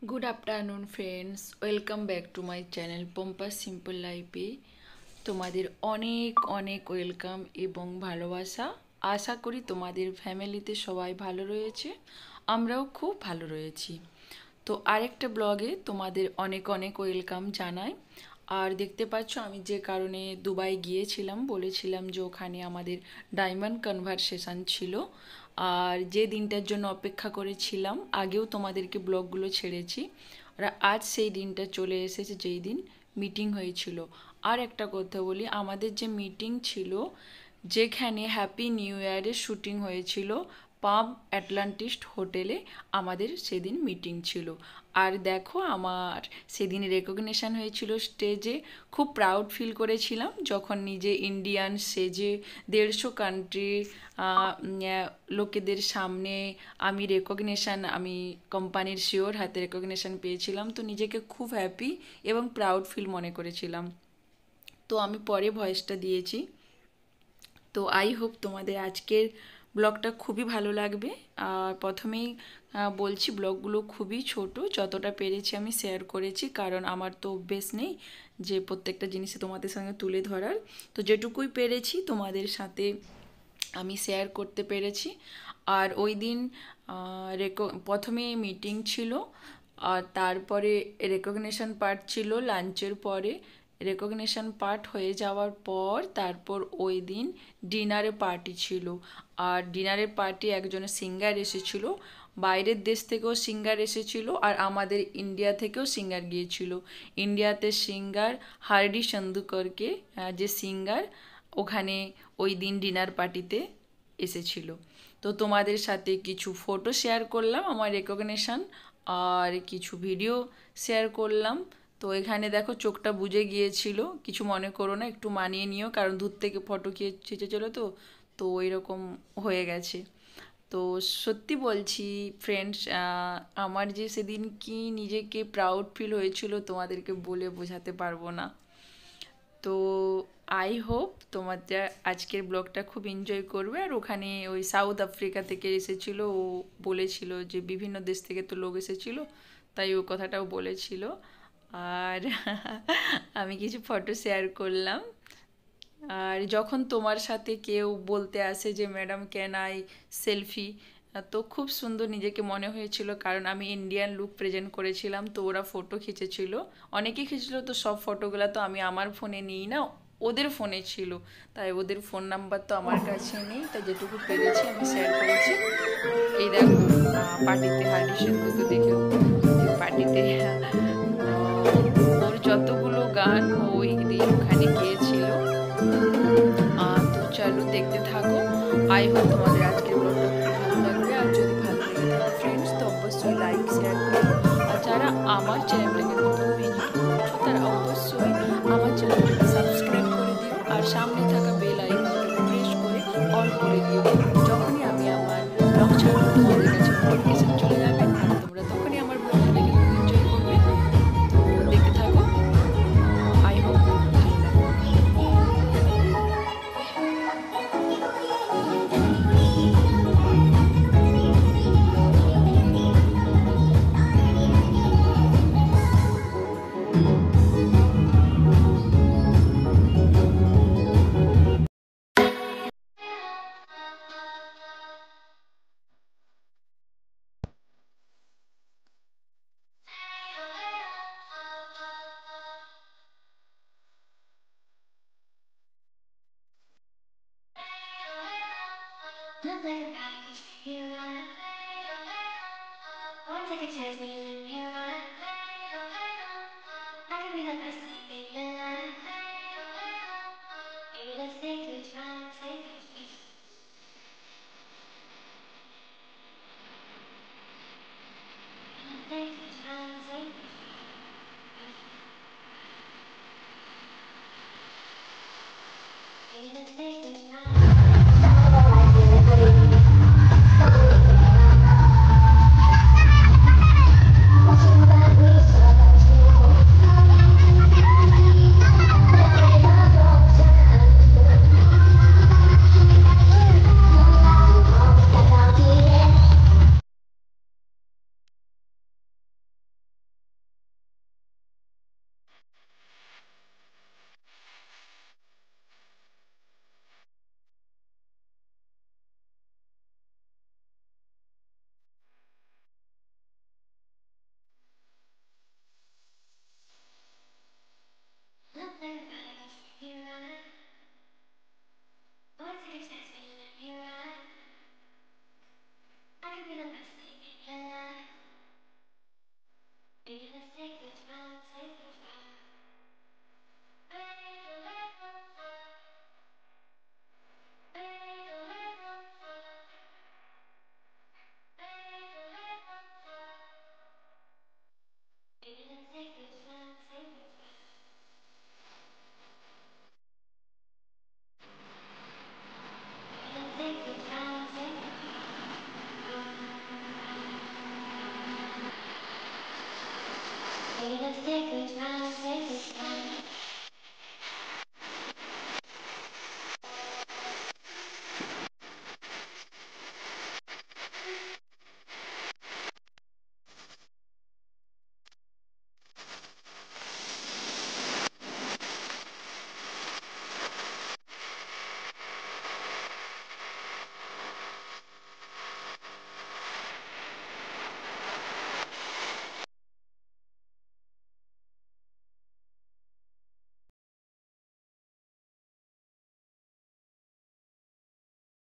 Good afternoon friends, welcome back to my channel Pompas Simple Life এ তোমাদের অনেক অনেক welcome এবং ভালোবাসা। আশা করি তোমাদের ফ্যামিলিতে সবাই ভালো রয়েছে, আমরাও খুব ভালো রয়েছি। তো আরেকটা ব্লগে তোমাদের অনেক অনেক ওয়েলকাম জানাই। আর দেখতে পাচ্ছ আমি যে কারণে দুবাই গিয়েছিলাম, বলেছিলাম যে ওখানে আমাদের ডায়মন্ড কনভারসেশন ছিল। আর যে দিনটার জন্য অপেক্ষা করেছিলাম, আগেও তোমাদেরকে ব্লগগুলো ছেড়েছি, আর আজ সেই দিনটা চলে এসেছে যেই দিন মিটিং হয়েছিল। আর একটা কথা বলি, আমাদের যে মিটিং ছিল, যেখানে হ্যাপি নিউ ইয়ারের শুটিং হয়েছিল পাম অ্যাটলান্টিস্ট হোটেলে, আমাদের সেদিন মিটিং ছিল। আর দেখো আমার সেদিন রেকগনিশন হয়েছিল স্টেজে। খুব প্রাউড ফিল করেছিলাম যখন নিজে ইন্ডিয়ান সেজে 150 কান্ট্রি লোকেদের সামনে আমি রেকগনিশন, আমি কোম্পানির শিওর হাতে রেকগনিশন পেয়েছিলাম। তো নিজেকে খুব হ্যাপি এবং প্রাউড ফিল মনে করেছিলাম। তো আমি পরে ভয়েসটা দিয়েছি। তো আই হোপ তোমাদের আজকের ব্লগটা খুবই ভালো লাগবে। আর প্রথমেই বলছি, ব্লগগুলো খুবই ছোট, যতটা পেরেছি আমি শেয়ার করেছি, কারণ আমার তো অভ্যেস নেই যে প্রত্যেকটা জিনিসই তোমাদের সঙ্গে তুলে ধরার। তো যেটুকুই পেরেছি তোমাদের সাথে আমি শেয়ার করতে পেরেছি। আর ওই দিন প্রথমে মিটিং ছিল, আর তারপরে রেকগনিশন পার্ট ছিল লাঞ্চের পরে। রেকগনিশন পার্ট হয়ে যাওয়ার পর তারপর ওই দিন ডিনারে পার্টি ছিল। আর ডিনারের পার্টি একজন সিঙ্গার এসেছিল, বাইরের দেশ থেকেও সিঙ্গার এসেছিল, আর আমাদের ইন্ডিয়া থেকেও সিঙ্গার গিয়েছিল। ইন্ডিয়াতে সিঙ্গার হার্ডি সন্দুকরকে, যে সিঙ্গার ওখানে ওই দিন ডিনার পার্টিতে এসেছিল। তো তোমাদের সাথে কিছু ফটো শেয়ার করলাম আমার রেকগনিশন, আর কিছু ভিডিও শেয়ার করলাম। তো এখানে দেখো চোখটা বুজে গিয়েছিল, কিছু মনে করো না, একটু মানিয়ে নিও, কারণ দূর থেকে ফটো খিঁচেছিল তো তো ওই রকম হয়ে গেছে। তো সত্যি বলছি ফ্রেন্ডস, আমার যে সেদিন কি নিজেকে প্রাউড ফিল হয়েছিল তোমাদেরকে বলে বোঝাতে পারবো না। তো আই হোপ তোমাদের আজকের ব্লগটা খুব এনজয় করবে। আর ওখানে ওই সাউথ আফ্রিকা থেকে এসেছিলো, ও বলেছিল যে বিভিন্ন দেশ থেকে তো লোক এসেছিলো, তাই ও কথাটাও বলেছিল। আর আমি কিছু ফটো শেয়ার করলাম। আর যখন তোমার সাথে কেউ বলতে আসে যে ম্যাডাম ক্যান আই সেলফি, তো খুব সুন্দর নিজেকে মনে হয়েছিল, কারণ আমি ইন্ডিয়ান লুক প্রেজেন্ট করেছিলাম। তো ওরা ফটো খিঁচেছিল, অনেকেই খিঁচেছিল। তো সব ফটোগুলো তো আমি আমার ফোনে নিই না, ওদের ফোনে ছিল, তাই ওদের ফোন নাম্বার তো আমার কাছে নেই, তাই যেটুকু পেরেছি আমি শেয়ার করেছি। এই দেখো পার্টিতে হার্ডি সেন্দুকে দেখে, পার্টিতে ওর যতগুলো গান ওই দিন ওখানে গিয়েছিল। তো চলো দেখতে থাকো। আই হোপ তোমাদের আজকের ব্লগটা খুব ভালো লাগবে। আর যদি ভালো লেগে থাকে ফ্রেন্ডস, তো অবশ্যই লাইক শেয়ার করো। আর যারা আমার চ্যানেলটাকে নতুন ভিজিট করছো, তারা অবশ্যই আমার চ্যানেলটাকে সাবস্ক্রাইব করে দিও, আর সামনে থাকা বেল আইকনটাকে প্রেস করে অল করে দিও। যখনই আমি আমার ব্লগ ছাড়বো তোমাদের কাছে নোটিফিকেশন চলে যাবে, আর তোমরা তখনই আমার ব্লগটাকে এনজয় করবে। তো দেখতে থাকো, আই হোপ ভালো লাগবে। দেখো ঝাঁক